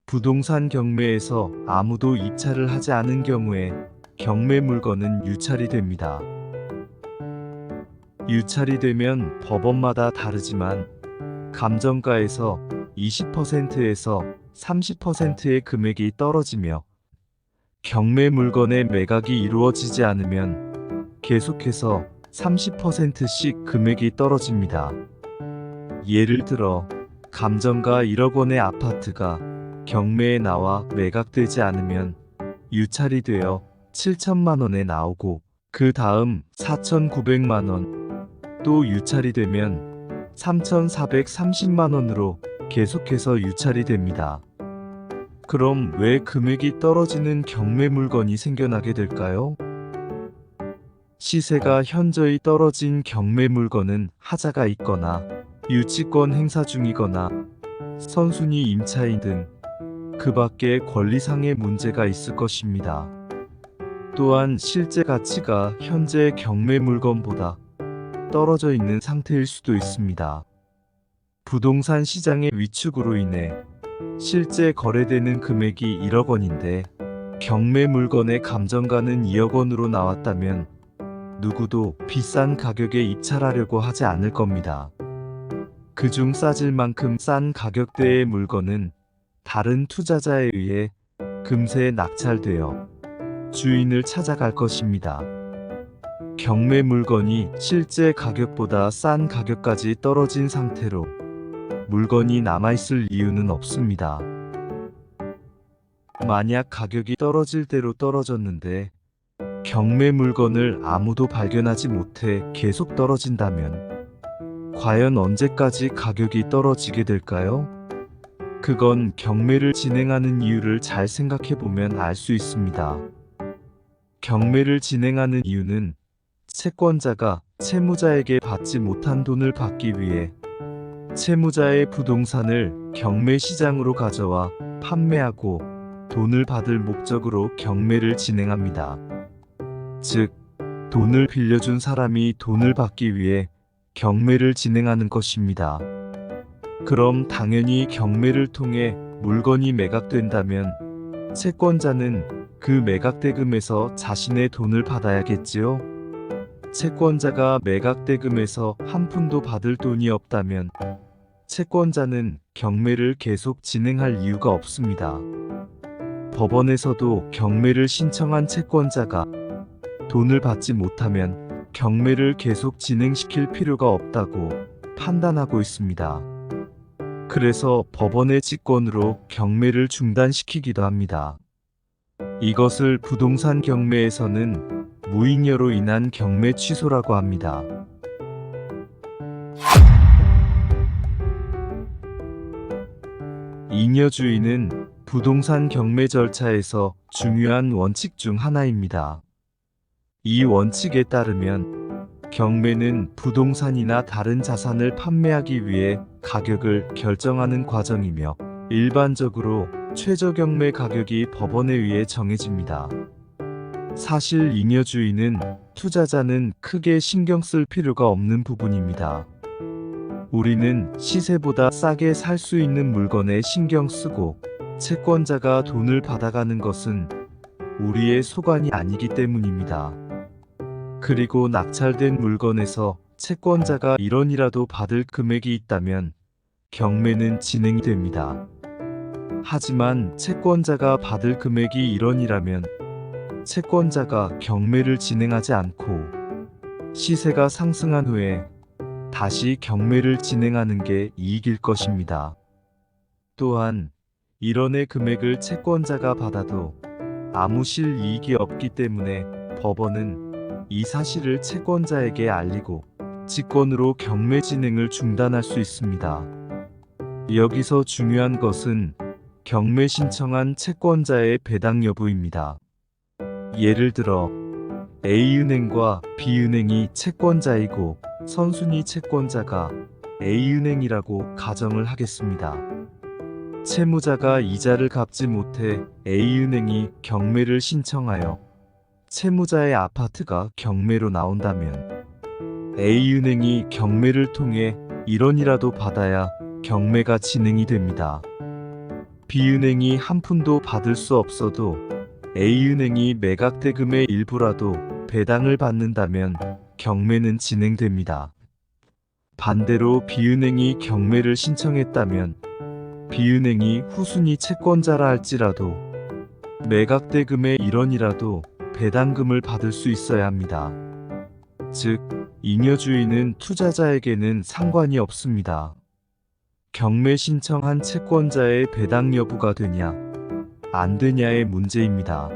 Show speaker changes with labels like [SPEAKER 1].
[SPEAKER 1] 부동산 경매에서 아무도 입찰을 하지 않은 경우에 경매 물건은 유찰이 됩니다. 유찰이 되면 법원마다 다르지만 감정가에서 20%에서 30%의 금액이 떨어지며 경매 물건의 매각이 이루어지지 않으면 계속해서 30%씩 금액이 떨어집니다. 예를 들어 감정가 1억 원의 아파트가 경매에 나와 매각되지 않으면 유찰이 되어 7천만 원에 나오고 그 다음 4,900만 원, 또 유찰이 되면 3,430만 원으로 계속해서 유찰이 됩니다. 그럼 왜 금액이 떨어지는 경매 물건이 생겨나게 될까요? 시세가 현저히 떨어진 경매 물건은 하자가 있거나 유치권 행사 중이거나 선순위 임차인 등 그 밖에 권리상의 문제가 있을 것입니다. 또한 실제 가치가 현재 경매 물건보다 떨어져 있는 상태일 수도 있습니다. 부동산 시장의 위축으로 인해 실제 거래되는 금액이 1억 원인데 경매 물건의 감정가는 2억 원으로 나왔다면 누구도 비싼 가격에 입찰하려고 하지 않을 겁니다. 그중 싸질 만큼 싼 가격대의 물건은 다른 투자자에 의해 금세 낙찰되어 주인을 찾아갈 것입니다. 경매 물건이 실제 가격보다 싼 가격까지 떨어진 상태로 물건이 남아있을 이유는 없습니다. 만약 가격이 떨어질 대로 떨어졌는데 경매 물건을 아무도 발견하지 못해 계속 떨어진다면 과연 언제까지 가격이 떨어지게 될까요? 그건 경매를 진행하는 이유를 잘 생각해보면 알 수 있습니다. 경매를 진행하는 이유는 채권자가 채무자에게 받지 못한 돈을 받기 위해 채무자의 부동산을 경매 시장으로 가져와 판매하고 돈을 받을 목적으로 경매를 진행합니다. 즉, 돈을 빌려준 사람이 돈을 받기 위해 경매를 진행하는 것입니다. 그럼 당연히 경매를 통해 물건이 매각된다면 채권자는 그 매각대금에서 자신의 돈을 받아야겠지요? 채권자가 매각대금에서 한 푼도 받을 돈이 없다면 채권자는 경매를 계속 진행할 이유가 없습니다. 법원에서도 경매를 신청한 채권자가 돈을 받지 못하면 경매를 계속 진행시킬 필요가 없다고 판단하고 있습니다. 그래서 법원의 직권으로 경매를 중단시키기도 합니다. 이것을 부동산 경매에서는 무잉여로 인한 경매 취소라고 합니다. 잉여주의는 부동산 경매 절차에서 중요한 원칙 중 하나입니다. 이 원칙에 따르면 경매는 부동산이나 다른 자산을 판매하기 위해 가격을 결정하는 과정이며 일반적으로 최저경매 가격이 법원에 의해 정해집니다. 사실 잉여주의는 투자자는 크게 신경 쓸 필요가 없는 부분입니다. 우리는 시세보다 싸게 살 수 있는 물건에 신경 쓰고 채권자가 돈을 받아가는 것은 우리의 소관이 아니기 때문입니다. 그리고 낙찰된 물건에서 채권자가 1원이라도 받을 금액이 있다면 경매는 진행이 됩니다. 하지만 채권자가 받을 금액이 1원이라면 채권자가 경매를 진행하지 않고 시세가 상승한 후에 다시 경매를 진행하는 게 이익일 것입니다. 또한 1원의 금액을 채권자가 받아도 아무 실이익이 없기 때문에 법원은 이 사실을 채권자에게 알리고 직권으로 경매 진행을 중단할 수 있습니다. 여기서 중요한 것은 경매 신청한 채권자의 배당 여부입니다. 예를 들어 A은행과 B은행이 채권자이고 선순위 채권자가 A은행이라고 가정을 하겠습니다. 채무자가 이자를 갚지 못해 A은행이 경매를 신청하여 채무자의 아파트가 경매로 나온다면 A은행이 경매를 통해 1원이라도 받아야 경매가 진행이 됩니다. B은행이 한 푼도 받을 수 없어도 A은행이 매각 대금의 일부라도 배당을 받는다면 경매는 진행됩니다. 반대로 B은행이 경매를 신청했다면 B은행이 후순위 채권자라 할지라도 매각 대금의 1원이라도 배당금을 받을 수 있어야 합니다. 즉, 잉여주인은 투자자에게는 상관이 없습니다. 경매 신청한 채권자의 배당 여부가 되냐, 안 되냐의 문제입니다.